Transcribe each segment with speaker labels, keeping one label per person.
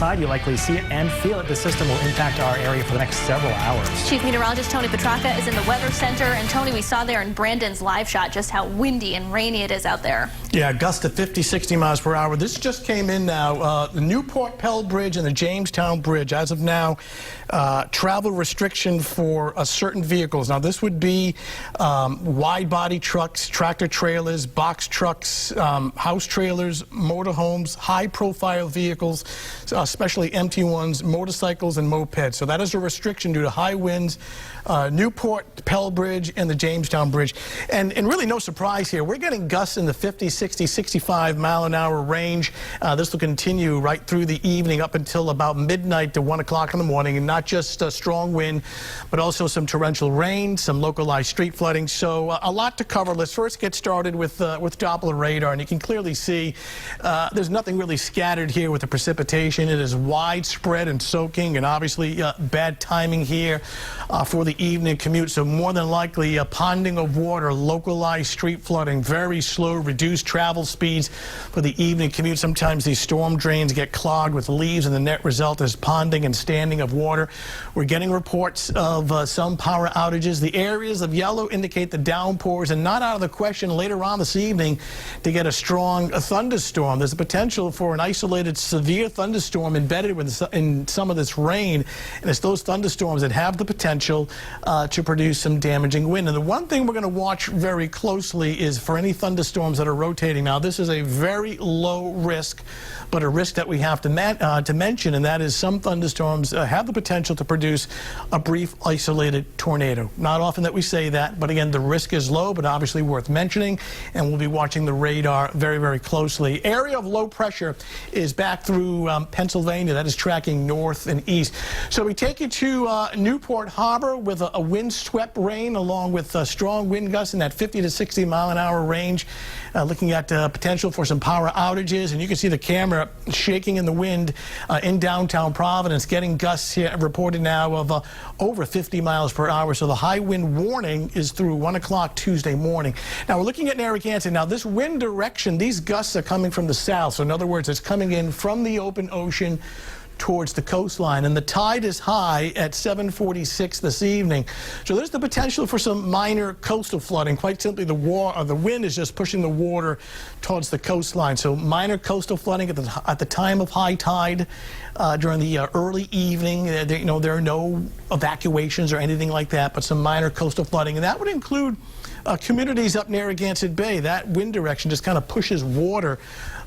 Speaker 1: You likely see it and feel it. The system will impact our area for the next several hours.
Speaker 2: Chief Meteorologist Tony Petrarca is in the Weather Center. And Tony, we saw there in Brandon's live shot just how windy and rainy it is out there.
Speaker 3: Yeah, gusts to 50, 60 miles per hour. This just came in now. The Newport Pell Bridge and the Jamestown Bridge, as of now, travel restriction for certain vehicles. Now, this would be wide-body trucks, tractor trailers, box trucks, house trailers, motorhomes, high-profile vehicles, especially empty ones, motorcycles and mopeds. So that is a restriction due to high winds, Newport Pell Bridge and the Jamestown Bridge. And really no surprise here. We're getting gusts in the 50, 60, 65 mile an hour range. This will continue right through the evening up until about midnight to 1 o'clock in the morning. And not just a strong wind, but also some torrential rain, some localized street flooding. So a lot to cover. Let's first get started with Doppler Radar. And you can clearly see there's nothing really scattered here with the precipitation. It is widespread and soaking, and obviously bad timing here for the evening commute. So more than likely a ponding of water, localized street flooding, very slow, reduced travel speeds for the evening commute. Sometimes these storm drains get clogged with leaves, and the net result is ponding and standing of water. We're getting reports of some power outages. The areas of yellow indicate the downpours, and not out of the question later on this evening to get a strong thunderstorm. There's a potential for an isolated severe thunderstorm embedded in some of this rain, and it's those thunderstorms that have the potential to produce some damaging wind. And the one thing we're going to watch very closely is for any thunderstorms that are rotating. Now, this is a very low risk, but a risk that we have to mention, and that is some thunderstorms have the potential to produce a brief isolated tornado. Not often that we say that, but again, the risk is low, but obviously worth mentioning, and we'll be watching the radar very, very closely. Area of low pressure is back through Pennsylvania. That is tracking north and east. So we take you to Newport Harbor with a windswept rain along with strong wind gusts in that 50 to 60 mile an hour range. Looking at potential for some power outages, and you can see the camera shaking in the wind in downtown Providence, getting gusts here reported now of over 50 miles per hour. So the high wind warning is through 1 o'clock Tuesday morning. Now we're looking at Narragansett. Now this wind direction, these gusts are coming from the south. So in other words, it's coming in from the open ocean towards the coastline, and the tide is high at 7:46 this evening. So there's the potential for some minor coastal flooding. Quite simply, the wind is just pushing the water towards the coastline. So minor coastal flooding at the time of high tide during the early evening. There are no evacuations or anything like that, but some minor coastal flooding, and that would include communities up Narragansett Bay. That wind direction just kind of pushes water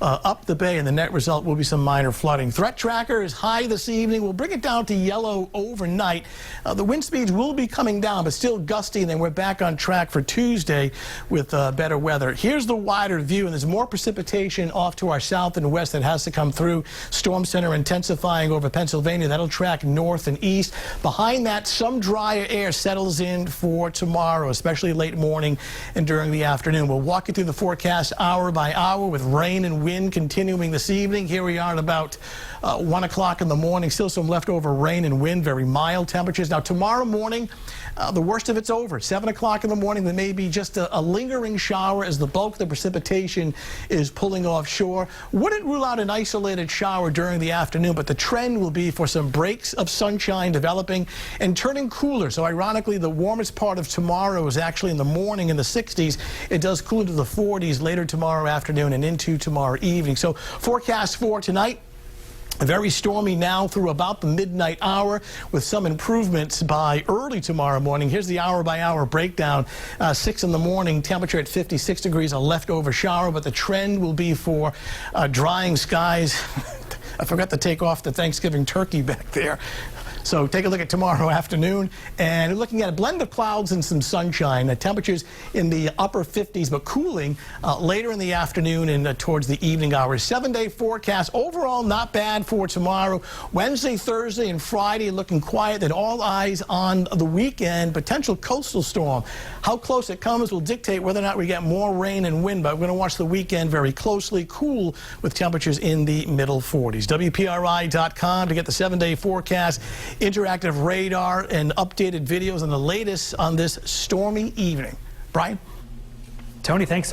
Speaker 3: up the bay, and the net result will be some minor flooding. Threat tracker is high this evening. We'll bring it down to yellow overnight. The wind speeds will be coming down, but still gusty, and then we're back on track for Tuesday with better weather. Here's the wider view, and there's more precipitation off to our south and west that has to come through. Storm center intensifying over Pennsylvania. That'll track north and east. Behind that, some drier air settles in for tomorrow, especially late morning and during the afternoon. We'll walk you through the forecast hour by hour with rain and wind continuing this evening. Here we are at about 1 o'clock in the morning. Still some leftover rain and wind, very mild temperatures. Now tomorrow morning, the worst of it's over. 7 o'clock in the morning, there may be just a lingering shower as the bulk of the precipitation is pulling offshore. Wouldn't rule out an isolated shower during the afternoon, but the trend will be for some breaks of sunshine developing and turning cooler. So ironically, the warmest part of tomorrow is actually in the morning in the 60s. It does cool into the 40s later tomorrow afternoon and into tomorrow evening. So forecast for tonight: very stormy now through about the midnight hour, with some improvements by early tomorrow morning. Here's the hour-by-hour breakdown. 6 in the morning, temperature at 56 degrees, a leftover shower, but the trend will be for drying skies. I forgot to take off the Thanksgiving turkey back there. So take a look at tomorrow afternoon, and looking at a blend of clouds and some sunshine. Temperatures in the upper 50s, but cooling later in the afternoon and towards the evening hours. 7-day forecast. Overall, not bad for tomorrow. Wednesday, Thursday, and Friday looking quiet. Then all eyes on the weekend. Potential coastal storm. How close it comes will dictate whether or not we get more rain and wind, but we're going to watch the weekend very closely. Cool with temperatures in the middle 40s. WPRI.com to get the 7-day forecast, interactive radar, and updated videos and the latest on this stormy evening. Brian?
Speaker 1: Tony, thanks so much.